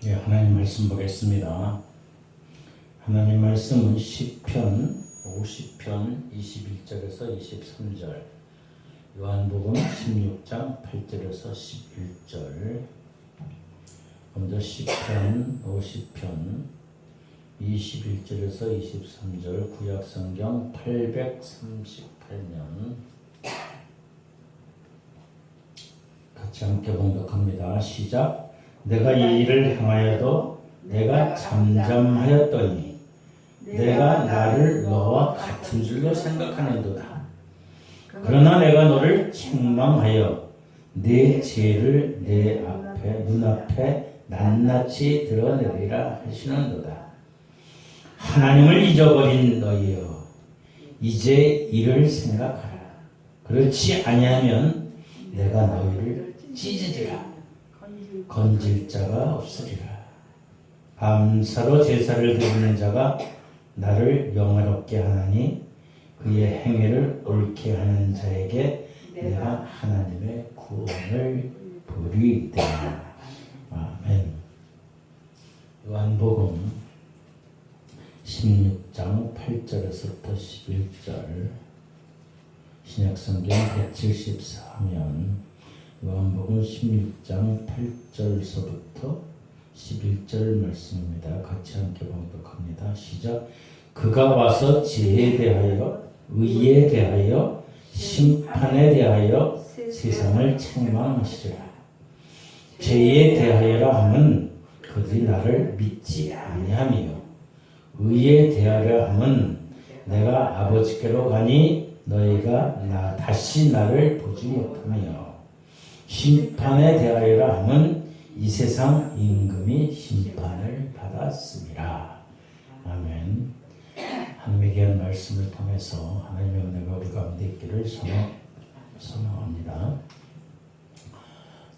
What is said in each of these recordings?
예, 하나님 말씀 보겠습니다. 하나님 말씀은 시편 50편 21절에서 23절, 요한복음 16장 8절에서 11절. 먼저 시편 50편 21절에서 23절, 구약성경 838면 같이 함께 봉독합니다. 시작. 내가 이 일을 행하여도 내가 잠잠하였더니 내가 나를 너와 같은 줄로 생각하는도다. 그러나 내가 너를 책망하여 내 죄를 내 앞에 눈앞에 낱낱이 드러내리라 하시는도다. 하나님을 잊어버린 너희여, 이제 이를 생각하라. 그렇지 아니하면 내가 너희를 찢으리라. 건질 자가 없으리라. 밤사로 제사를 드리는 자가 나를 영화롭게 하나니 그의 행위를 옳게 하는 자에게 내가 하나님의 구원을 보리이다. 아멘. 요한복음 16장 8절에서부터 11절, 신약성경 174면 요한복음 16장 8절서부터 11절 말씀입니다. 같이 함께 봉독합니다. 시작. 그가 와서 지혜에 대하여 의에 대하여 심판에 대하여 세상을 책망하시리라. 죄에 대하여라 함은 그들이 나를 믿지 아니하며, 의에 대하여 함은 내가 아버지께로 가니 너희가 다시 나를 보지 못하며, 심판에 대하여라 함은 이 세상 임금이 심판을 받았습니다. 아멘. 하나님의 귀한 말씀을 통해서 하나님의 은혜가 우리 가운데 있기를 소망합니다.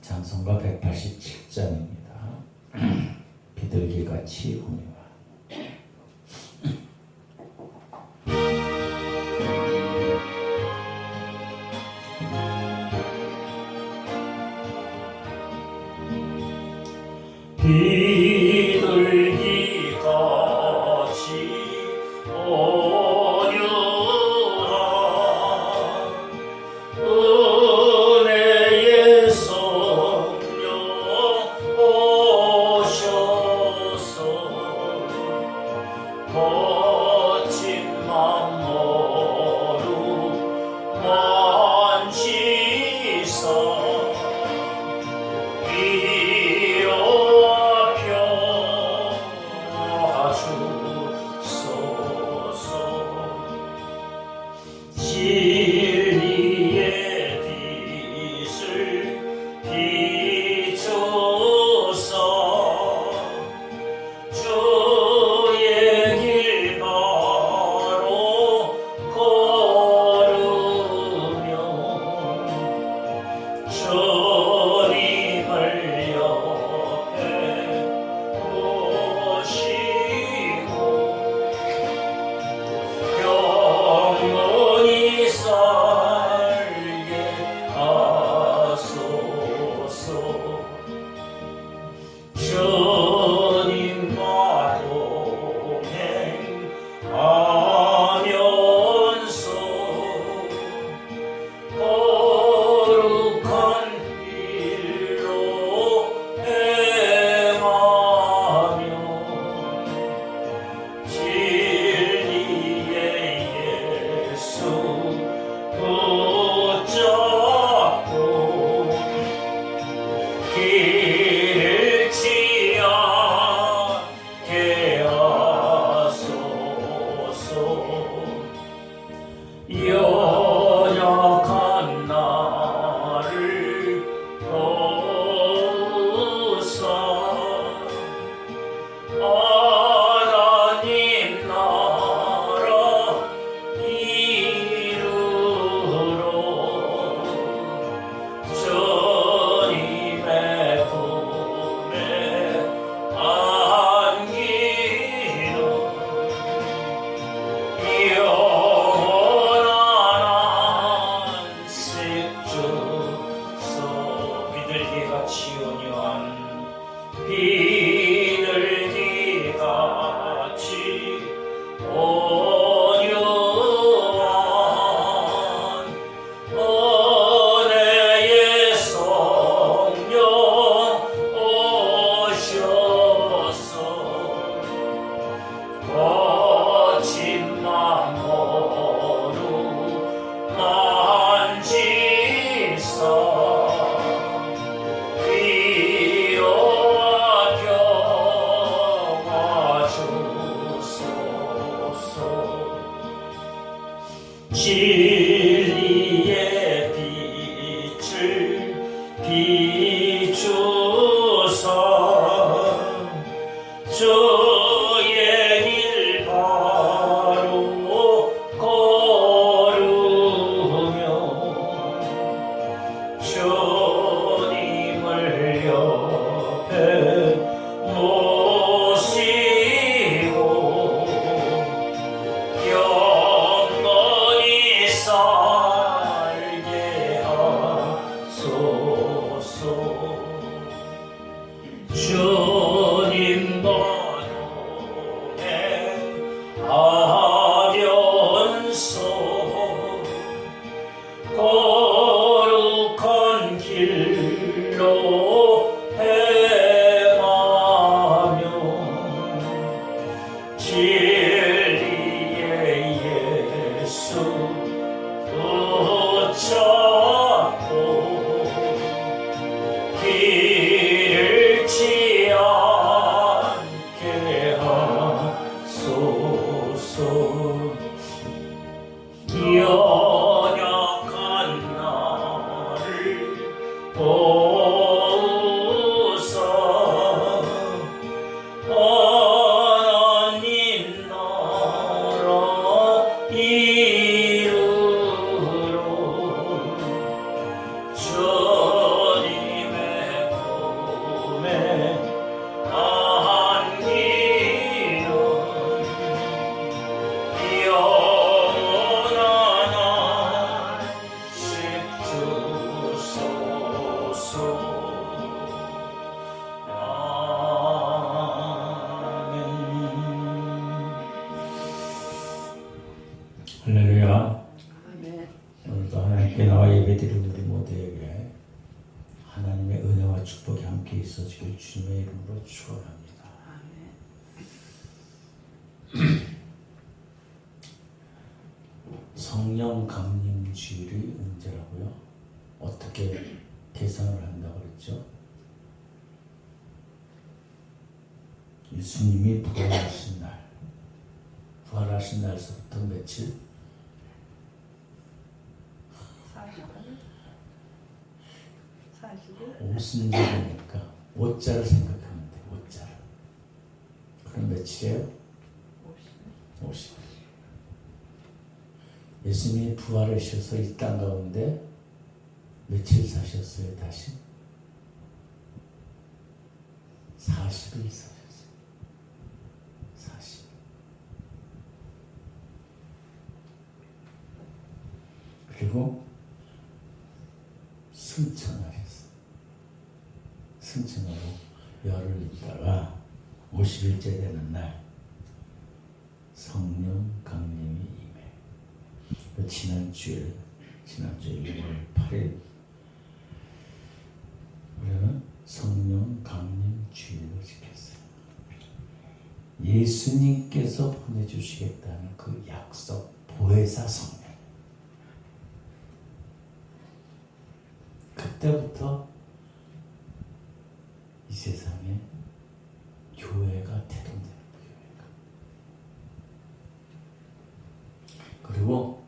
찬송가 187장입니다. 비둘기같이 오니와. 비둘기같이 오려라. 은혜의 성령 오셔서 거친 만모로 만지사 진리의 빛을 비춰서 주의 길 바로 걸으며 주님을 옆에 모시고 영원히 살 진리의 빛을 비추사 주의 길 바로 걸으며 주님을 옆에 모시고 영원히 살게 하소서. 주님 번호에 하면서 거룩한 길로 행하며 진리의 예수 붙잡고 잃지 않게 하소서. 연약한 나를 도우사 하나님 나라 이루러 주님의 품에 안기는 영원한 안식 주소서. 아멘. 할렐루야. 아멘. 오늘도 하나님께 나와 예배드리는 우리 모두에게 하나님의 은혜와 축복이 함께 있어지길 주님의 이름으로 축원합니다. 아멘. 성령 강림 주일이 언제라고요? 어떻게 계산을 한다고 그랬죠? 예수님이 부활하신 날, 부활하신 날서부터 며칠? 40일? 오순절이니까 오자를 생각하면 돼. 오자를. 그럼 며칠이에요? 50일. 예수님이 부활하셔서 이 땅 가운데 며칠 사셨어요? 다시? 40일 사셨어요. 40일. 그리고 승천하셨어요. 승천하고 열흘 있다가 50일째 되는 날 성령 강림이 임해. 지난주에 6월 8일 우리는 성령 강림 주일로 지켰어요. 예수님께서 보내주시겠다는 그 약속 보혜사 성령. 그때부터 이 세상에 교회가 태동되는 교회가. 그리고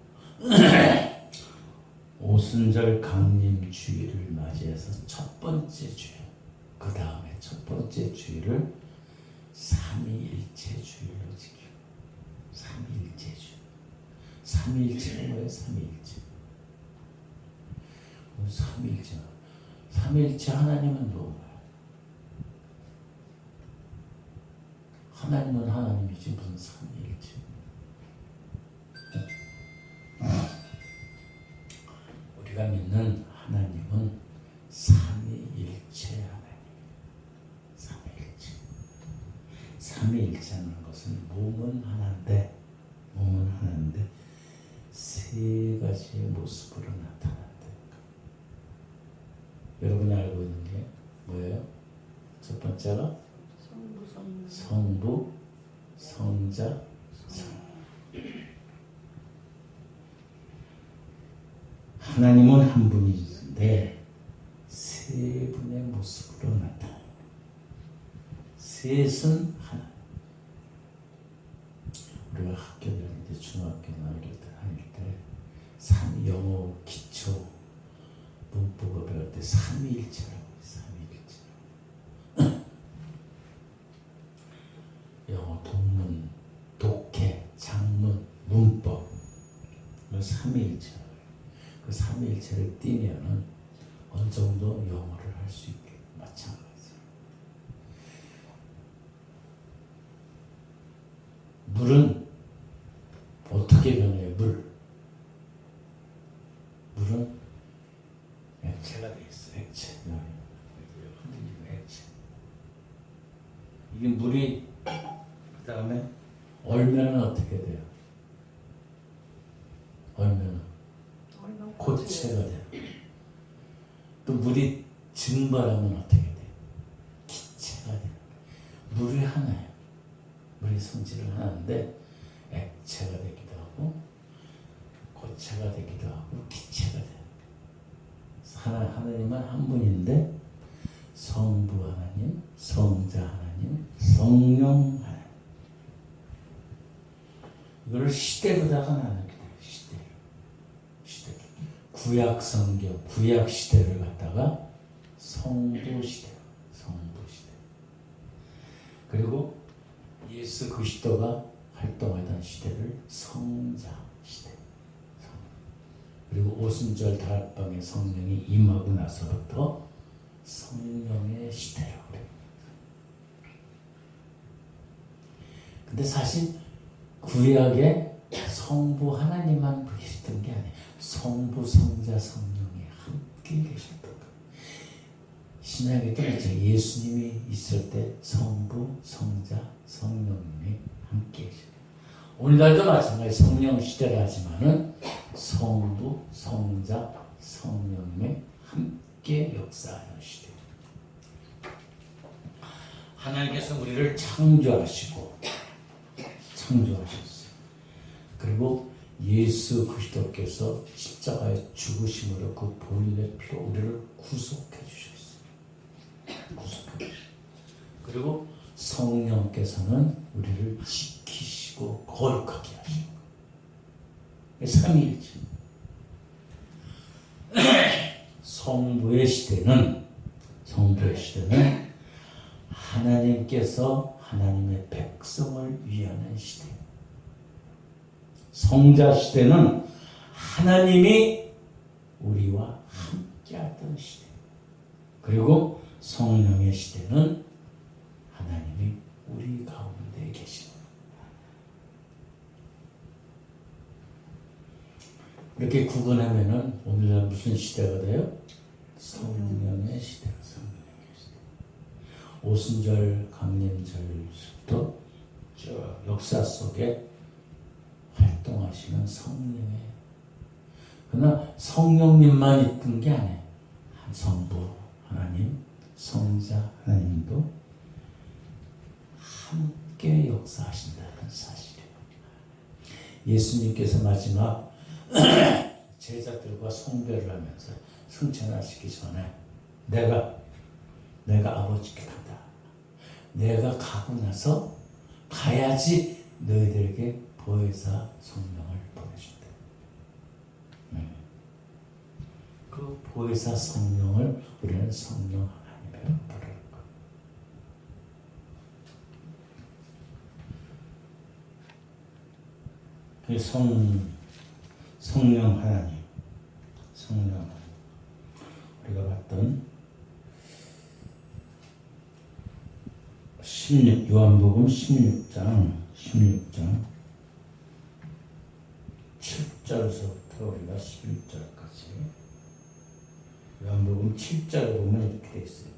오순절 강림 주일을 맞이해서 첫 번째 주일, 그 다음에 첫 번째 주일을 삼위일체 주일로 지켜요. 삼위일체 주일. 삼위일체가 뭐예요? 삼위일체. 삼위일체. 삼위일체 하나님은 누구예요? 하나님은 하나님이지 무슨 삼위일체. 우리가 믿는 하나님은 삼위일체 하나님. 삼위일체. 삼위일체라는 것은 몸은 하나인데 세 가지의 모습으로 나타난다. 여러분이 알고 있는 게 뭐예요? 첫 번째가 성부, 성자, 하나님은 한 분이신데 세 분의 모습으로 나타납니다. 셋은 하나. 우리가 학교 다닐 때, 중학교나 이럴 때 다닐 때 영어 기초 문법을 배울 때 삼위일체라고 해요. 삼위일체. 영어 동문, 독해, 작문, 문법 삼위일체. 그 삼위일체를 띄면은 어느 정도 영어를 할 수 있게 마찬가지예요. 물은 어떻게 변해요? 물은 액체가 돼 있어. 액체. 흔들리는 액체. 이게 물이 그 다음에 얼면은 어떻게 돼요? 얼면은 고체가 돼요. 또 물이 증발하면 어떻게 돼요? 기체가 돼요. 물이 하나예요. 물이 성질은 하나인데 액체가 되기도 하고 고체가 되기도 하고 기체가 돼요. 하나님은 한 분인데 성부 하나님, 성자 하나님, 성령 하나님. 이걸 시대로다가 나누게 돼요. 시대. 구약 성경, 구약 시대를 갖다가 성부 시대. 그리고 예수 그리스도가 활동하던 시대를 성자 시대. 그리고 오순절 다락방에 성령이 임하고 나서부터 성령의 시대라고 그래요. 근데 사실 구약에 성부 하나님만 계셨던 게 아니에요. 성부, 성자, 성령이 함께 계셨던 거예요. 신약에도 그렇죠. 예수님이 있을 때 성부, 성자, 성령님이 함께 계셔요. 오늘날도 마찬가지 성령 시대를 하지만은 성부, 성자, 성령님이 함께 역사하는 시대. 하나님께서 우리를 창조하셨어요. 그리고 예수 그리스도께서 십자가에 죽으심으로 그 보혈의 피로 우리를 구속해 주셨어요. 그리고 성령께서는 우리를 지키시고 거룩하게 하시고 삼위일체. 성부의 시대는 하나님께서 하나님의 백성을 위하는 시대. 성자 시대는 하나님이 우리와 함께하던 시대. 그리고 성령의 시대는 하나님이 우리 가운데 계십니다. 이렇게 구분하면은 오늘날 무슨 시대가 돼요? 성령의 시대가 성령의 시대. 오순절 강림절부터 저 역사 속에 활동하시는 성령의. 그러나 성령님만 있던 게 아니에요. 성부 하나님, 성자 하나님도 함께 역사하신다는 사실이에요. 예수님께서 마지막 제자들과 송별을 하면서 승천하시기 전에 내가 아버지께 간다. 내가 가고 나서 가야지 너희들에게 보혜사 성령을 보내준다. 그 보혜사 성령을 우리는 성령 하나님이라고 부르는 것. 그 성령 하나님, 우리가 봤던 요한복음 16장 7절에서부터 우리가 11절까지 요한복음 7절에 보면 이렇게 되어 있어요.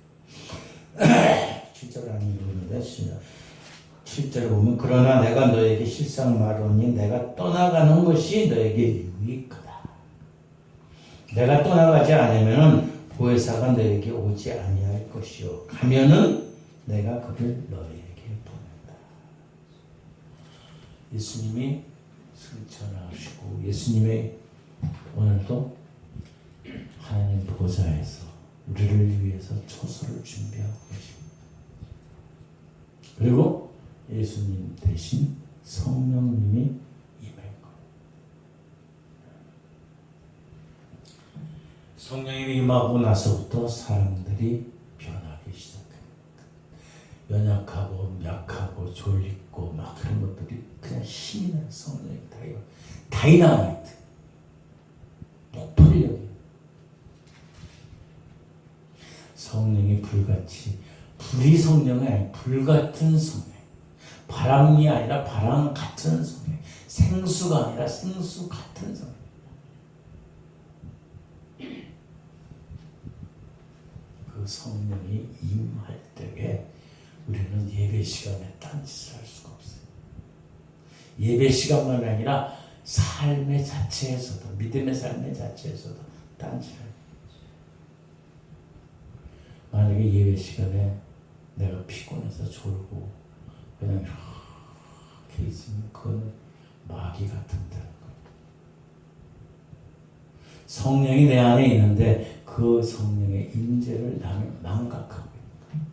7절 아닌 부분인데 7절에 보면 그러나 내가 너에게 실상 말하노니 내가 떠나가는 것이 너에게 유익하다. 내가 떠나가지 않으면 보혜사가 너에게 오지 아니할 것이요 가면은 내가 그를 너에게 보낸다. 예수님이 승천하시고 예수님의 오늘도 하나님 보좌에서 우리를 위해서 초소를 준비하고 계십니다. 그리고 예수님 대신 성령님이 임할 것. 성령이 임하고 나서부터 사람들이 변하기 시작합니다. 연약하고 약하고 졸리고 막 그런 것들이 그냥 힘이 나는 성령이 다이나마이트 폭발력이 성령이 불이 성령이 아니라 불같은 성령, 바람이 아니라 바람 같은 성령, 생수가 아니라 생수 같은 성령. 그 성령이 임할 때에 우리는 예배 시간에 딴짓을 할 수가 없어요. 예배 시간만 아니라 삶의 자체에서도, 믿음의 삶의 자체에서도 딴짓을 해요. 만약에 예배 시간에 내가 피곤해서 졸고 그냥 이렇게 있으면 그건 마귀 같은 데라는 거예요. 성령이 내 안에 있는데 그 성령의 임재를 나는 망각하고 있는 거예요.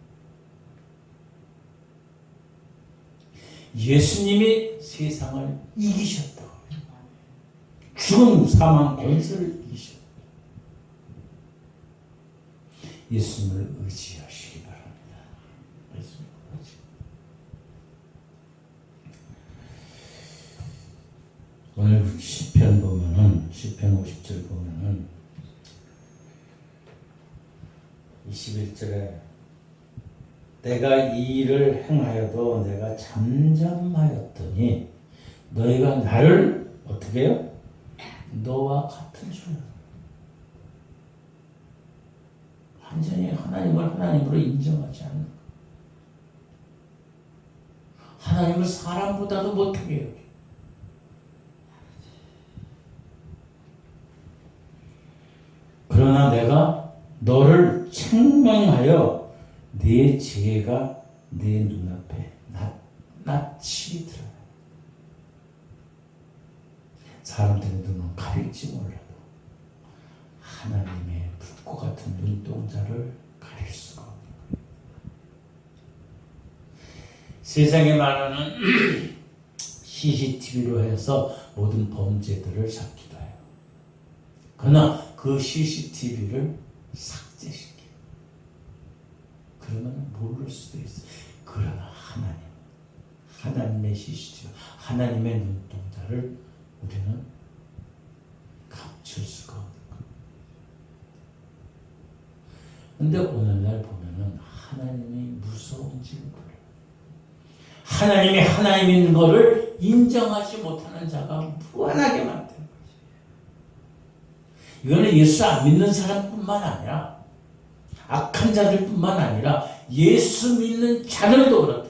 예수님이 세상을 이기셨다고. 죽음, 사망, 권세를 이기셨다. 예수님을 의지하시기 바랍니다. 예수님을 의지. 오늘 시편 보면은 시편 50절 보면은 21절에 내가 이 일을 행하여도 내가 잠잠하였더니 너희가 나를 어떻게 해요? 너와 같은 줄 완전히 하나님을 하나님으로 인정하지 않는 것. 하나님을 사람보다도 못하게 여기. 그러나 내가 너를 책망하여 네 죄가 내 눈앞에 낯이 드러나. 사람들의 눈은 가릴지 몰라도 하나님의 불꽃 같은 눈동자를 가릴 수가 없는 거예요. 세상에 말하는 CCTV로 해서 모든 범죄들을 잡기도 해요. 그러나 그 CCTV를 삭제시켜요. 그러면 모를 수도 있어요. 그러나 하나님의 CCTV, 하나님의 눈동자를 우리는 감출 수가 없는 거예요. 근데 오늘날 보면은 하나님이 무서운지 몰라요. 하나님이 하나님인 것을 인정하지 못하는 자가 무한하게 많다는 거죠. 이거는 예수 안 믿는 사람뿐만 아니라 악한 자들뿐만 아니라 예수 믿는 자들도 그렇다.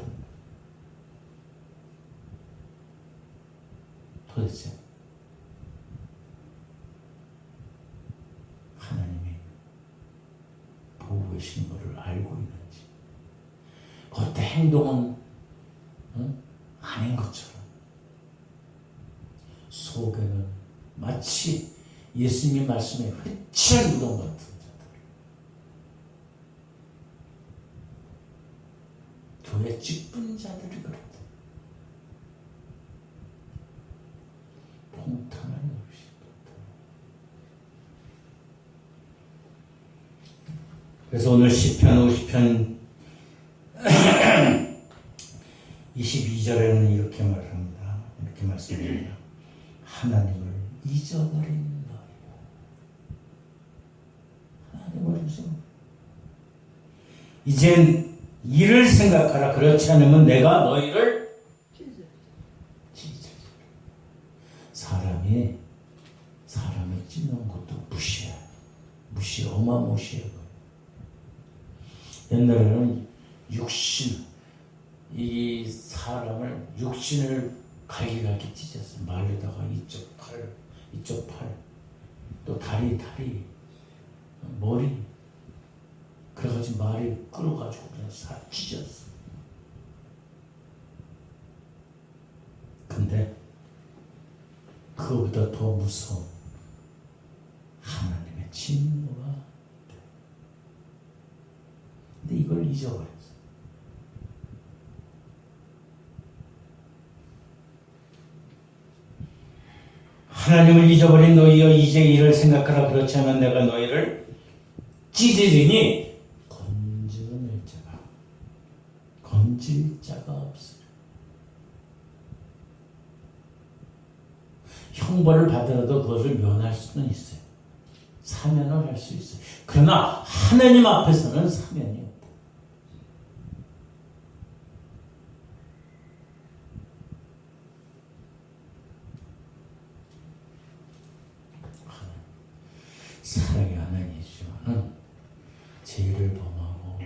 도대체 하나님이 보고 계신 것을 알고 있는지, 그때 행동은 아닌 것처럼 속에는 마치 예수님의 말씀에 회칠한 무덤 같은 자들, 교회 찌쁜 자들이 그렇다. 통탄한 것이 그래서 오늘 시편 50편 22절에는 이렇게 말합니다. 이렇게 말씀합니다. 하나님을 잊어버린 너희가. 하나님을 잊어버린. 이젠 이를 생각하라. 그렇지 않으면 내가 너희를 찢어. 사람을 찢는 것도 어마무시해. 옛날에는 이 사람을 육신을 갈기갈기 찢었어요. 말에다가 이쪽 팔, 또 다리, 머리. 그래가지고 말이 끌어가지고 그냥 찢었어. 근데 그거보다 더 무서운 하나님의 진노가 돼. 근데 이걸 잊어버렸어. 하나님을 잊어버린 너희여 이제 이를 생각하라. 그렇지 않으면 내가 너희를 찢으리니 건질 자가 없으리라. 형벌을 받더라도 그것을 면할 수는 있어요. 사면을 할 수 있어요. 그러나 하나님 앞에서는 사면이 없다. 사랑의 하나님이지만은 죄를 범하고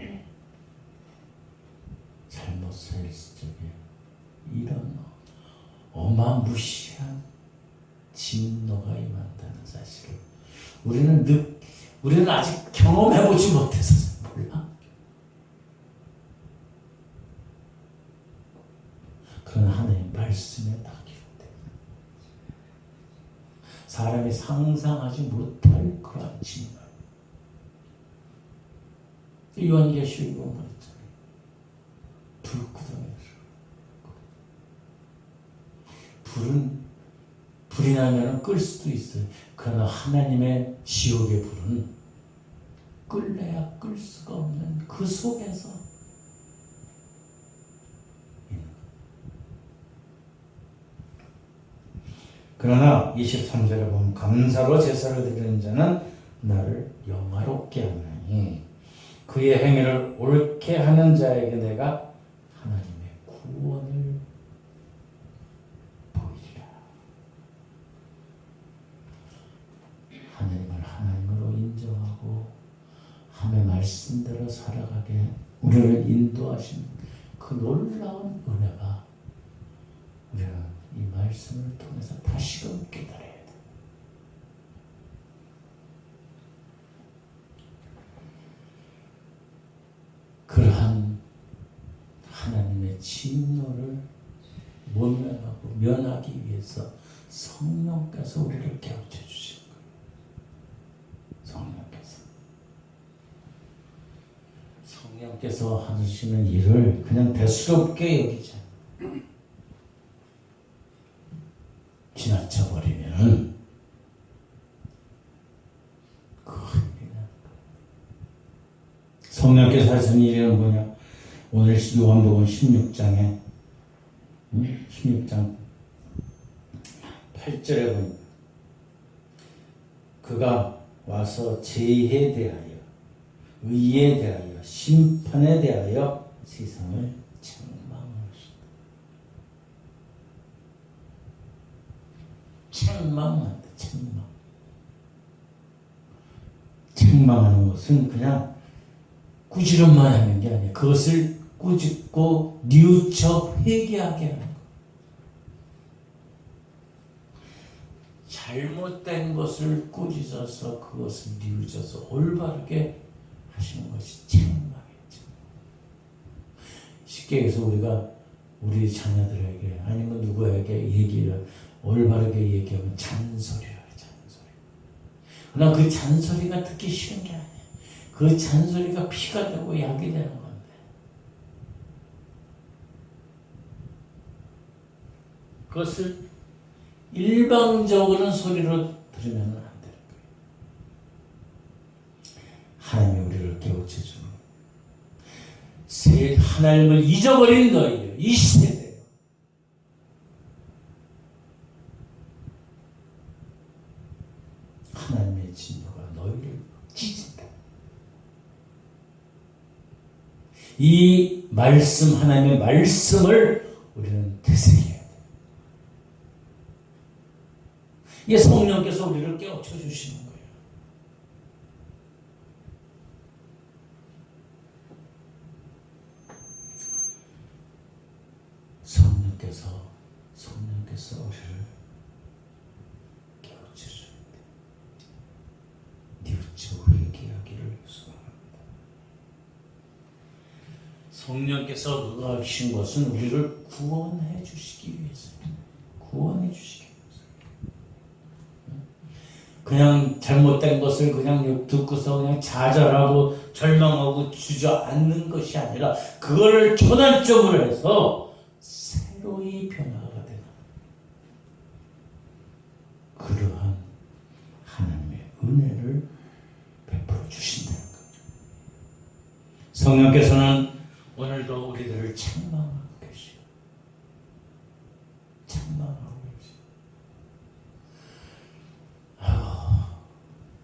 잘못 살 적에 이런 어마무시한 진노가 임한다는 사실을 우리는 아직 경험해보지 못해서 몰라. 그러나 하나님 말씀에 다 기록돼. 사람이 상상하지 못할 그러한 진노. 요한계시록 말했잖아요. 불구덩이에서 불이 나면 끌 수도 있어요. 그러나 하나님의 지옥의 불은 끌래야 끌 수가 없는 그 속에서 있는 거예요. 그러나 23절에 보면 감사로 제사를 드리는 자는 나를 영화롭게 하나니 그의 행위를 옳게 하는 자에게 내가 하나님의 구원을 보이리라. 하나님을 하나님으로 인정하고 하나님의 말씀대로 살아가게 우리를 인도하신 그 놀라운 은혜가 우리는 이 말씀을 통해서 다시금 깨달아야 돼. 그러한 하나님의 진노를 모면하고 면하기 위해서 성령께서 우리를 깨우쳐 주신 거예요. 성령께서 하시는 일을 그냥 대수롭게 여기지 않아요. 지나쳐 버리면은 큰일이야. 성령께서 하시는 일은 뭐냐? 오늘 요한복음 16장에 16장 8절에 보니까 그가 와서 죄에 대하여 의에 대하여 심판에 대하여 세상을 책망하시다. 책망한다. 책망하는 것은 그냥 꾸지람만 하는 게 아니야. 그것을 꾸짖고 뉘우쳐 회개하게 하는 거. 잘못된 것을 꾸짖어서 그것을 뉘우쳐서 올바르게 하시는 것이 책망이죠. 쉽게 해서 우리가 우리 자녀들에게 아니면 누구에게 얘기를 올바르게 얘기하면 잔소리를 해요. 잔소리. 그러나 그 잔소리가 듣기 싫은 게 아니에요. 그 잔소리가 피가 되고 약이 되는 건데. 그것을 일방적으로 소리로 들으면 안 되는 거예요. 하나님이 우리를 깨우쳐 주는 하나님을 잊어버린 너희요. 이 시대에 하나님의 진노가 너희를 찢은다. 이 말씀, 하나님의 말씀을 우리는 되새겨야 돼. 이게 성령께서 우리를 깨우쳐 주시는 거예요. 성령께서 우리를 깨우쳐 주는데 뉘우쳐 회개하기를 소원합니다. 성령께서 누가하신 것은 우리를 구원해 주시기 위해서입니다. 구원해 주시기 위해서. 그냥 잘못된 것을 그냥 듣고서 그냥 좌절하고 절망하고 주저앉는 것이 아니라 그거를 전환점으로 해서 새로이 변화가 되는 성령께서는 오늘도 우리들을 책망하고 계시오. 책망하고 계시오.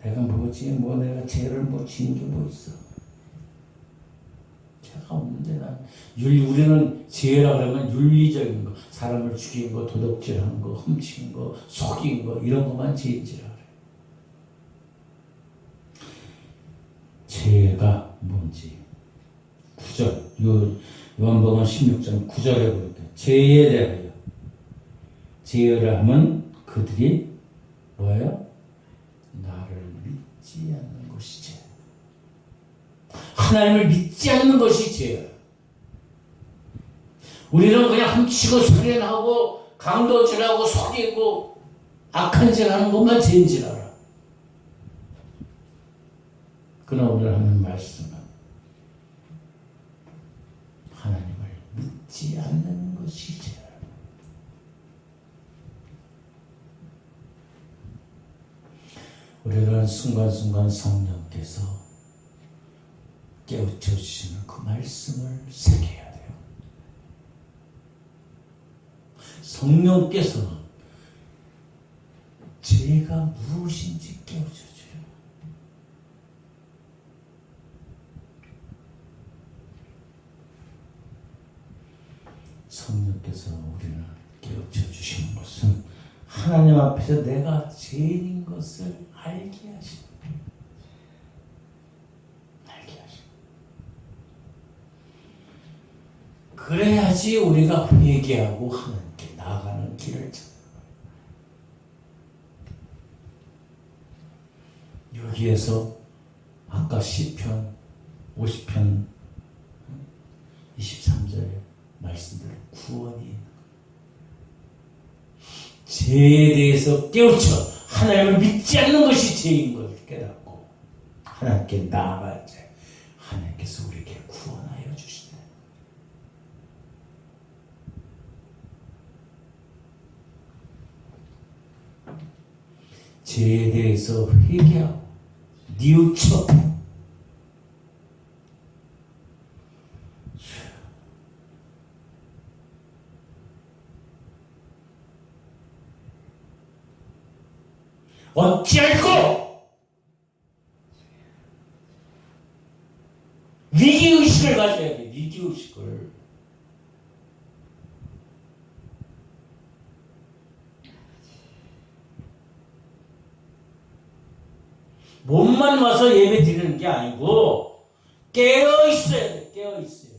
내가 뭐지? 내가 죄를 지은 게 뭐 있어? 죄가 없는데 우리는 죄라 그러면 윤리적인 거, 사람을 죽인 거, 도둑질한 거, 훔친 거, 속인 거 이런 것만 죄인지라 그래. 죄가 뭔지 9절 요한복음 16장 9절에 보니까 죄에 대하여 죄를 하면 그들이 뭐예요? 나를 믿지 않는 것이 죄. 하나님을 믿지 않는 것이 죄예요. 우리는 그냥 훔치고 살인하고 강도질하고 속이고 악한 짓 하는 것만 죄인 줄 알아. 그러나 오늘 하는 말씀은 하나님을 믿지 않는 것이 죄예요. 우리는 순간순간 성령께서 깨우쳐 주시는 그 말씀을 새겨야 돼요. 성령께서는 죄가 무엇인지 깨우쳐 줘요. 성령께서 우리를 깨우쳐 주시는 것은 하나님 앞에서 내가 죄인인 것을 알게 하십니다. 그래야지 우리가 회개하고 하나님께 나아가는 길을 찾는 거예요. 여기에서 아까 시편 50편 23절에 말씀대로 구원이 있는 거예요. 죄에 대해서 깨우쳐 하나님을 믿지 않는 것이 죄인 것을 깨닫고 하나님께 나아갈 때 하나님께서 우리에게 구원하여 주시다. 죄에 대해서 회개하고 뉘우쳐 어찌할꼬 위기의식을 가져야 돼. 위기의식을. 몸만 와서 예배 드리는 게 아니고 깨어 있어야 돼. 깨어 있어야 돼.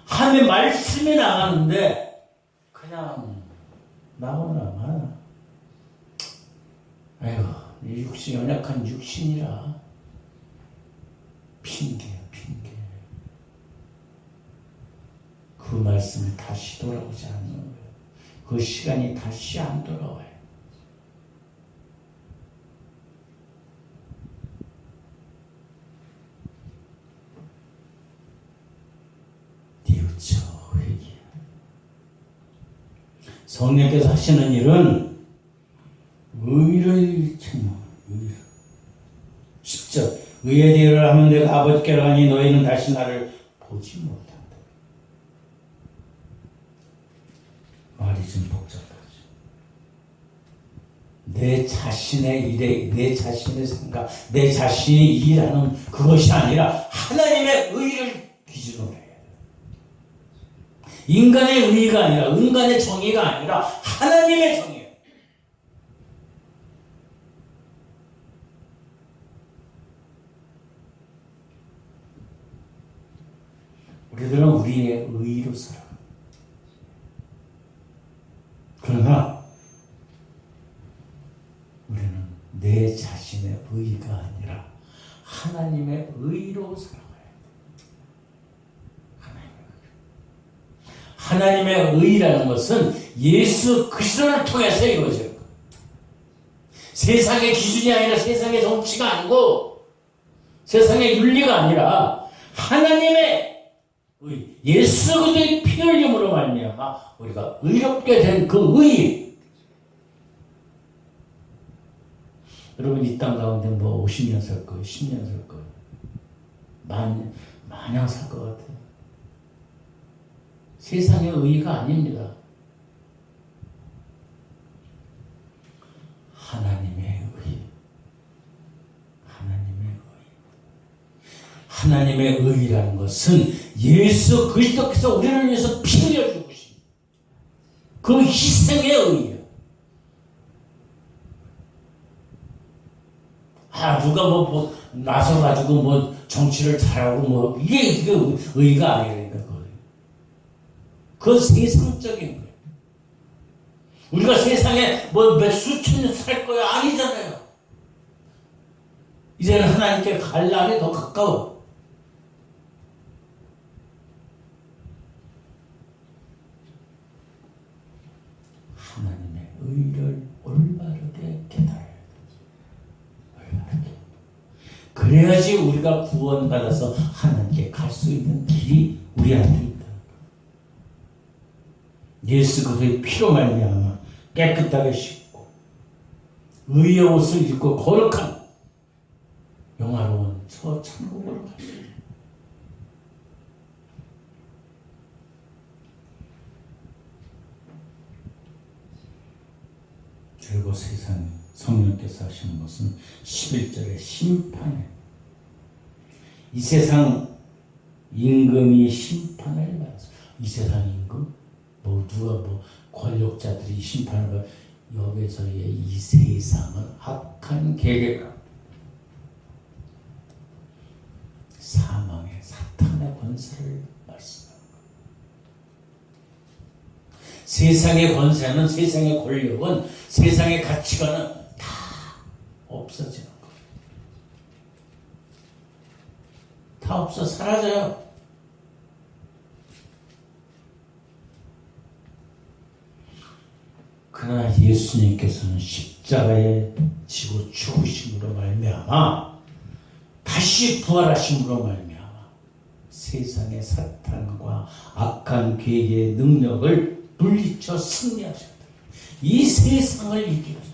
하나님의 말씀이 나가는데 그냥 나오나 마나. 아이고, 이 육신 연약한 육신이라 핑계야 핑계. 그 말씀이 다시 돌아오지 않는 거예요. 그 시간이 다시 안 돌아와요. 뉘우쳐 회개. 성령께서 하시는 일은 의를 책망. 의. 10절 의의 대를 하면 내가 아버지께로 가니 너희는 다시 나를 보지 못한다. 말이 좀 복잡하죠. 내 자신의 일에, 내 자신의 생각, 내 자신이 일하는 그것이 아니라 하나님의 의를 기준으로 해야 돼요. 인간의 의가 아니라, 인간의 정의가 아니라 하나님의 정의예요. 우리들은 우리의 의로 살아갑니다. 그러나 우리는 내 자신의 의가 아니라 하나님의 의로 살아가야 돼. 하나님의 의라는 것은 예수 그리스도를 통해서 이루어져요. 세상의 기준이 아니라 세상의 정치가 아니고 세상의 윤리가 아니라 하나님의 의, 예수 그리스도의 피 흘림으로 말미암아 우리가 의롭게 된 그 의, 여러분 이 땅 가운데 뭐 50년 살 거예요, 10년 살 거예요, 마냥 살 것 같아요. 세상의 의의가 아닙니다. 하나님의 의. 하나님의 의의라는 것은 예수 그리스도께서 우리를 위해서 피 흘려 죽으신 그 희생의 의의예요. 누가 나서가지고 정치를 잘하고 이게 의의가 아니라니까. 그건 세상적인 거예요. 우리가 세상에 몇 수천 년 살 거야 아니잖아요. 이제는 하나님께 갈 날이 더 가까워. 하나님의 의를 올바르게 깨달아야 돼. 올바르게. 그래야지 우리가 구원받아서 하나님께 갈 수 있는 길이 우리한테 있다. 예수 그리스도의 피로 말미암아 깨끗하게 씻고 의의 옷을 입고 거룩한 영화로운 저 천국으로 갈 수 있다. 그리고 세상에 성령께서 하시는 것은 11절의 심판에 이 세상 임금이 심판을 받았어요. 이 세상 임금? 누가 권력자들이 심판을 받아. 여기서의 이 세상은 악한 계계가 사망의 사탄의 권세를 말씀합니다. 세상의 권세는, 세상의 권력은, 세상의 가치관은 다 없어지는 거예요. 다 없어 사라져요. 그러나 예수님께서는 십자가에 지고 죽으심으로 말미암아 다시 부활하심으로 말미암아 세상의 사탄과 악한 괴계의 능력을 물리쳐 승리하셨다. 이 세상을 이기셨다.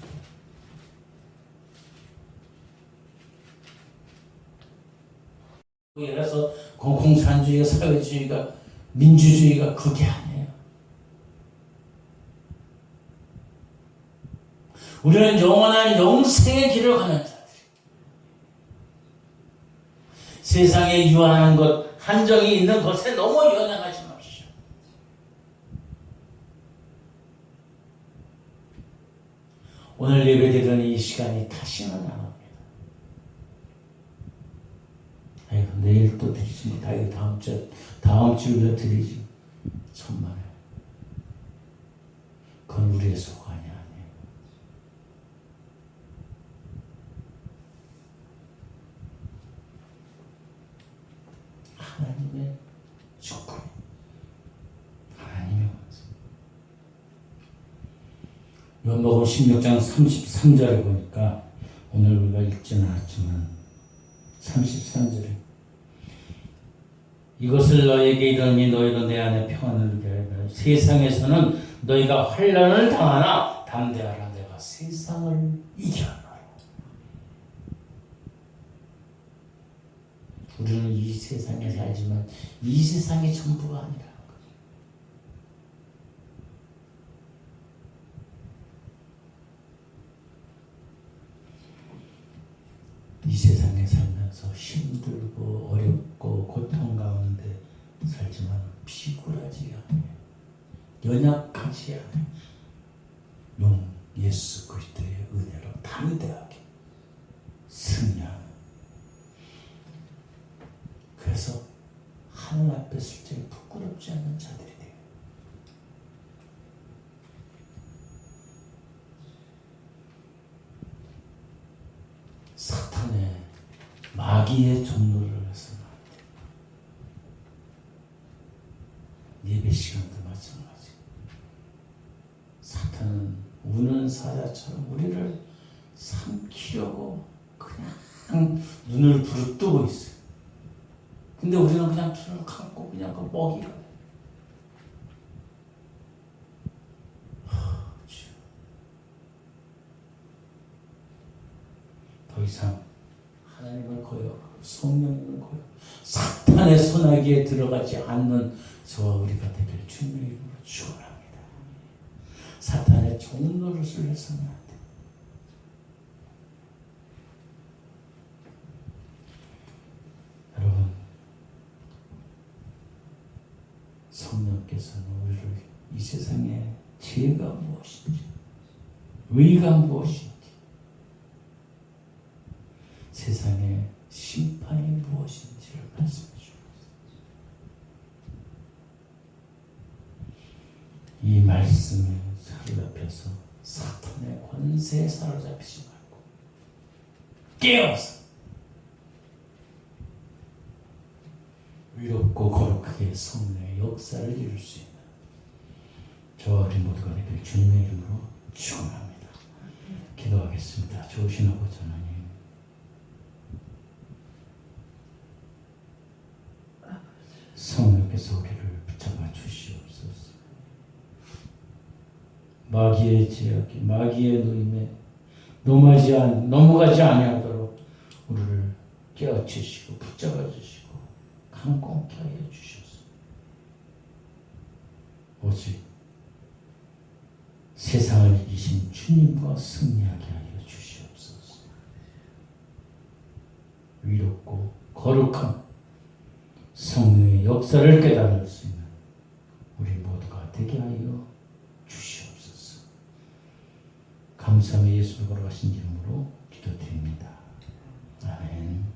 예를 들어서 공산주의가, 사회주의가, 민주주의가 그게 아니에요. 우리는 영원한 영생의 길을 가는 자들. 세상에 유한한 것, 한정이 있는 것에 너무 연연하지 마십시오. 오늘 예배드리는 이 시간이 다시는 안 옵니다. 내일 또 드리지 뭐, 다음 주에 드리지. 천만에. 그건 우리의 소관이 아니에요. 하나님의 주권, 하나님의 원수. 요한복음 16장 33절에 보니까 오늘 우리가 읽지는 않았지만 33절에 이것을 너에게 이르니 너희도 내 안에 평안을 누리게 하리라. 세상에서는 너희가 환난을 당하나 담대하라. 내가 세상을 이겼노라. 우리는 이 세상에 살지만 이 세상이 전부가 아니라는 거예요. 이 세상에 살면서 힘들고 어렵고 고통 가운데 살지만 비굴하지 않아요. 연약하지 않아요. 용 예수 그리스도의 은혜로 담대하게 승리하는. 그래서 하늘 앞에 쓸 때 부끄럽지 않는 자들이 돼요. 사탄의 마귀의 종로를 해서는 안 돼요. 예배 시간도 마찬가지. 사탄은 우는 사자처럼 우리를 삼키려고 그냥 눈을 부릅뜨고 있어요. 근데 우리는 그냥 눈을 감고 그냥 그 먹이가. 이상 하나님을 거역하고 성령님을 거역, 사탄의 손아귀에 들어가지 않는 저와 우리가 되길 주님의 이름으로 축원합니다. 사탄의 종노릇을 해서는 안 돼. 여러분, 성령께서는 우리를 이 세상에 죄가 무엇인지, 의가 무엇인지, 세상의 심판이 무엇인지를 말씀해 주셨습니다. 이 말씀에 사로잡혀서 사탄의 권세에 사로잡히지 말고 깨어서 위롭고 거룩하게 성령의 역사를 이룰 수 있는 저와 우리 모두가 되길 주님의 이름으로 축원합니다. 기도하겠습니다. 좋으신 아버지 하나님, 성령께서 우리를 붙잡아 주시옵소서. 마귀의 제약이, 마귀의 노임에 넘어가지 아니하도록 우리를 깨우치시고 붙잡아 주시고 강건케 하여 주셔서 오직 세상을 이기신 주님과 승리하게 하여 주시옵소서. 위롭고 거룩한 성령의 역사를 깨달을 수 있는 우리 모두가 되게 하여 주시옵소서. 감사하며 예수로 걸어가신 이름으로 기도드립니다. 아멘.